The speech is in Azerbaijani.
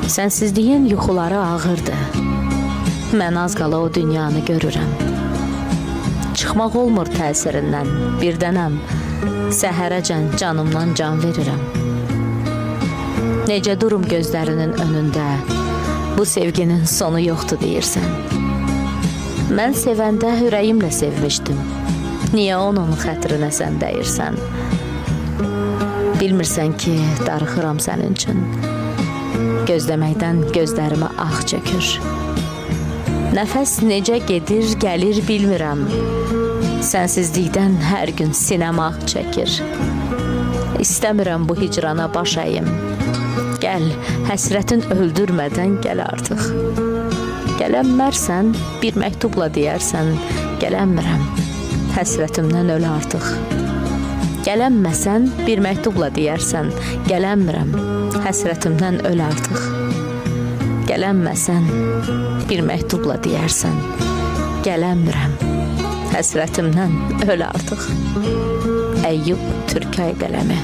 Sənsizliyin yuxuları ağırdı. Mən az qala o dünyanı görürəm. Çıxmaq olmur təsirindən, birdənəm. Səhərəcən canımdan can verirəm. Necə durum gözlərinin önündə, bu sevginin sonu yoxdur deyirsən. Mən sevəndə ürəyimlə sevmişdim. Niyə onun xətrinə sən dəyirsən? Bilmirsən ki, darıxıram sənin üçün. Gözləməkdən gözlərimə ağ çökür. Nəfəs necə gedir, gəlir bilmirəm. Sənsizlikdən hər gün sinəm ağ çəkir. İstəmirəm bu hicrana baş əyim. Gəl, həsrətin öldürmədən gəl artıq. Gələnmərsən, bir məktubla deyərsən, gələnmirəm, həsrətimdən öl artıq. Gələnməsən, bir məktubla deyərsən, gələnmirəm, həsrətimdən öl artıq. Gələnməsən, bir məktubla deyərsən, gələnmirəm, həsrətimdən öl artıq. Əyyub Türkay qələmi.